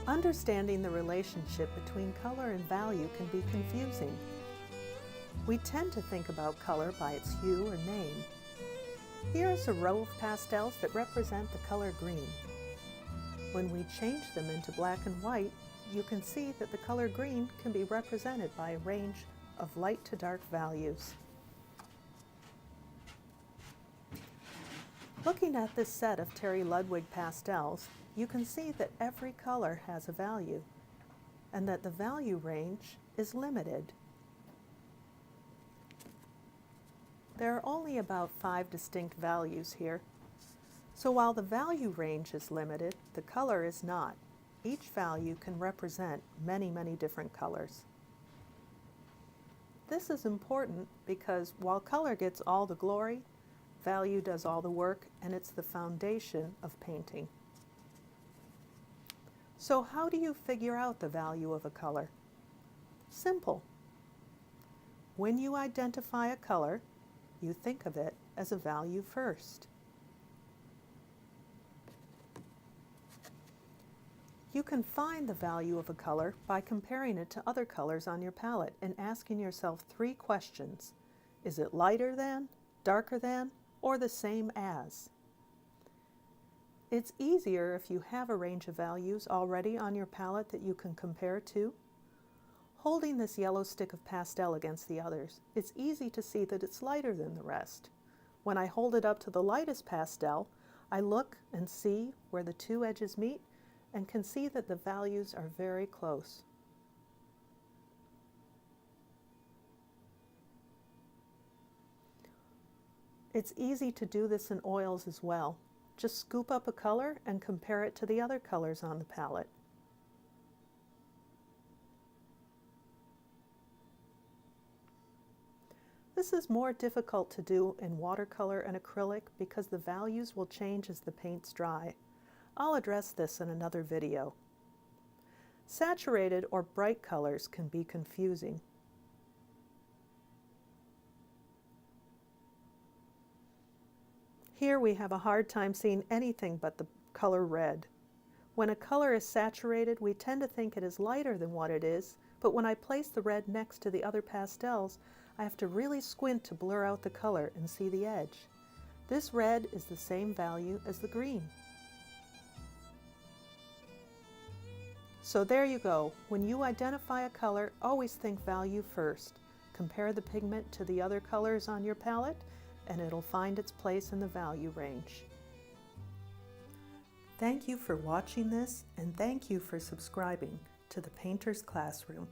Understanding the relationship between color and value can be confusing. We tend to think about color by its hue or name. Here is a row of pastels that represent the color green. When we change them into black and white, you can see that the color green can be represented by a range of light to dark values. Looking at this set of Terry Ludwig pastels, you can see that every color has a value, and that the value range is limited. There are only about 5 distinct values here. So while the value range is limited, the color is not. Each value can represent many, many different colors. This is important because while color gets all the glory, value does all the work, and it's the foundation of painting. So how do you figure out the value of a color? Simple. When you identify a color, you think of it as a value first. You can find the value of a color by comparing it to other colors on your palette and asking yourself 3 questions. Is it lighter than, darker than, or the same as? It's easier if you have a range of values already on your palette that you can compare to. Holding this yellow stick of pastel against the others, it's easy to see that it's lighter than the rest. When I hold it up to the lightest pastel, I look and see where the 2 edges meet and can see that the values are very close. It's easy to do this in oils as well. Just scoop up a color and compare it to the other colors on the palette. This is more difficult to do in watercolor and acrylic because the values will change as the paints dry. I'll address this in another video. Saturated or bright colors can be confusing. Here we have a hard time seeing anything but the color red. When a color is saturated, we tend to think it is lighter than what it is, but when I place the red next to the other pastels, I have to really squint to blur out the color and see the edge. This red is the same value as the green. So there you go. When you identify a color, always think value first. Compare the pigment to the other colors on your palette, and it'll find its place in the value range. Thank you for watching this, and thank you for subscribing to the Painter's Classroom.